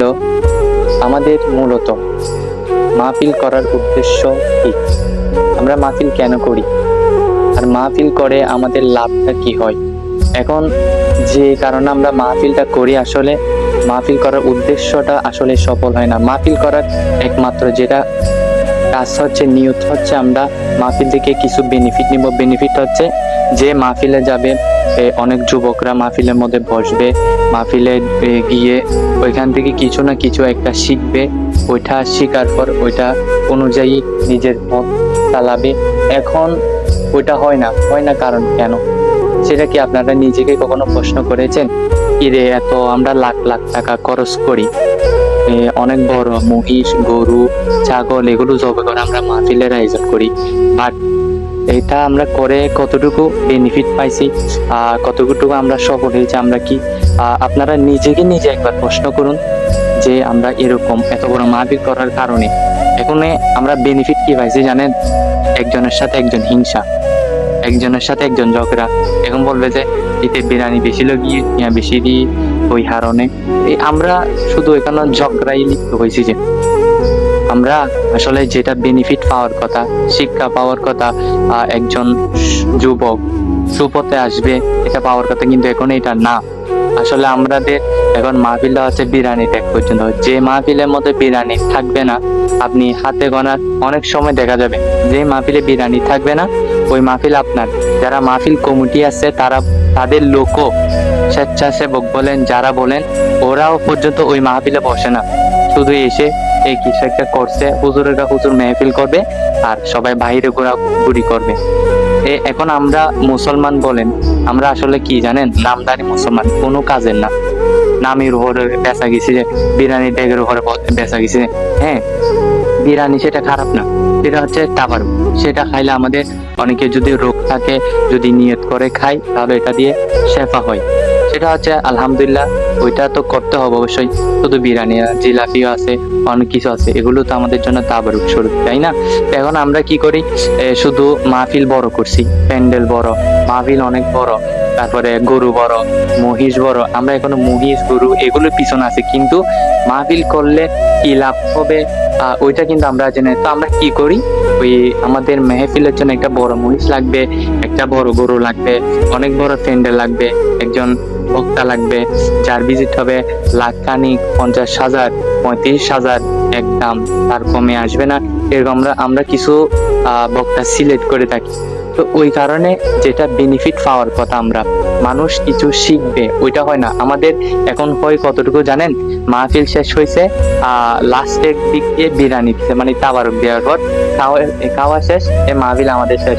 তো আমাদের মূলত মাহফিল করার উদ্দেশ্য কি? আমরা মাহফিল কেন করি? আর মাহফিল করে আমাদের লাভটা কি হয়? এখন যে কারণে আমরা মাহফিলটা করি, আসলে মাহফিল করার উদ্দেশ্যটা আসলে সফল হয় না। মাহফিল করার একমাত্র যেটা কাজ হচ্ছে, নিয়ত হচ্ছে আমরা মাহফিল থেকে কিছু বেনিফিট নিব। বেনিফিট হচ্ছে যে মাহফিলে যাবে, অনেক যুবকরা মাহফিলের মধ্যে বসবে, মাহফিলে গিয়ে ওইখান থেকে কিছু না কিছু একটা শিখবে। ওইটা শিখার পর ওইটা অনুযায়ী নিজের পথ চালাবে। এখন ওইটা হয় না কারণ কেন? সেটা কি আপনারা নিজেকে কখনো প্রশ্ন করেছেন? কিরে, এত আমরা লাখ লাখ টাকা খরচ করি, অনেক বড় মহিষ, গরু, ছাগল এগুলো জবে করে আমরা মাহফিলের আয়োজন করি, বাট এটা আমরা করে কতটুকু বেনিফিট পাইছি, কতটুকু আমরা সফল হয়েছি? আমরা কি আপনারা নিজে একবার প্রশ্ন করুন যে আমরা এরকম এত বড় মাহফিল করার কারণে এখন আমরা বেনিফিট কি পাইছি জানেন? একজনের সাথে একজন হিংসা, একজনের সাথে একজন ঝগড়া। এখন বলবে যে এতে বিরিয়ানি বেশি লগিয়ে বেশি দিই, ওই হারণে আমরা শুধু এখানে ঝগড়াই লিপ্ত হয়েছি। যে আমরা আসলে যেটা বেনিফিট পাওয়ার কথা, শিক্ষা পাওয়ার কথা, একজন যুবক সুপথে আসবে, এটা পাওয়ার কথা, কিন্তু এখন এটা না। আসলে আমাদের এখন মাহফিলটা হচ্ছে বিরিয়ানি ত্যাগ পর্যন্ত। যে মাহফিলের মধ্যে বিরিয়ানি থাকবে না, আপনি হাতে গোনার অনেক সময় দেখা যাবে যে মাহফিলে বিরিয়ানি থাকবে না, ওই মাহফিল আপনার যারা মাহফিল কমিটি আছে তাদের লোকও, স্বেচ্ছাসেবক বলেন যারা বলেন, ওরাও পর্যন্ত ওই মাহফিলে বসে না, শুধু এসে এই কিছু একটা করছে, হুজুর মেহফিল করবে আর সবাই বাইরে ঘোরাঘুরি করবে। এখন আমরা মুসলমান বলেন, আমরা আসলে কি জানেন? নামদারি মুসলমান, কোনো কাজের না। নামের উপরে বেচা গেছে, যে বিরিয়ানি ট্যাগের উপরে বেচা গেছে। হ্যাঁ, বিরিয়ানি সেটা খারাপ না, সেটা হচ্ছে তাবার। সেটা খাইলে আমাদের অনেকে যদি রোগ থাকে, যদি নিয়ত করে খাই, তাহলে এটা দিয়ে শেফা হয়। সেটা হচ্ছে আলহামদুলিল্লাহ, ওইটা তো করতে হবে অবশ্যই। শুধু বিরিয়ানি, জিলাপিও আছে, অনেক কিছু আছে, এগুলো তো আমাদের জন্য তাবারুক স্বরূপ, তাই না? এখন আমরা কি করি? শুধু মাহফিল বড় করছি, প্যান্ডেল বড়, মাহফিল অনেক বড়, তারপরে গরু বড়, মহিষ বড়। আমরা এখনো মহিষ, গরু এগুলোর পিছনে আছে, কিন্তু মাহফিল করলে কি লাভ হবে ওইটা কিন্তু আমরা জানি। তো আমরা কি করি? ওই আমাদের মেহফিলের জন্য একটা বড় মহিষ লাগবে, একটা বড় গরু লাগবে, অনেক বড় প্যান্ডেল লাগবে, একজন বক্তা লাগবে, যার ভিজিট হবে লাখখানিক, 50,000, 35,000 একদম, তার কমে আসবে না। এরকম আমরা কিছু বক্তা সিলেক্ট করে থাকি। তো ওই কারণে যেটা বেনিফিট পাওয়ার কথা, আমরা মানুষ কিছু শিখবে, ওইটা হয় না আমাদের। এখন হয় কতটুকু জানেন? মাহফিল শেষ হয়েছে, লাস্টের দিক দিয়ে বিরিয়ানি দিচ্ছে, মানে তাবারুক দেওয়ার পর খাওয়া শেষ, মাহফিল আমাদের শেষ।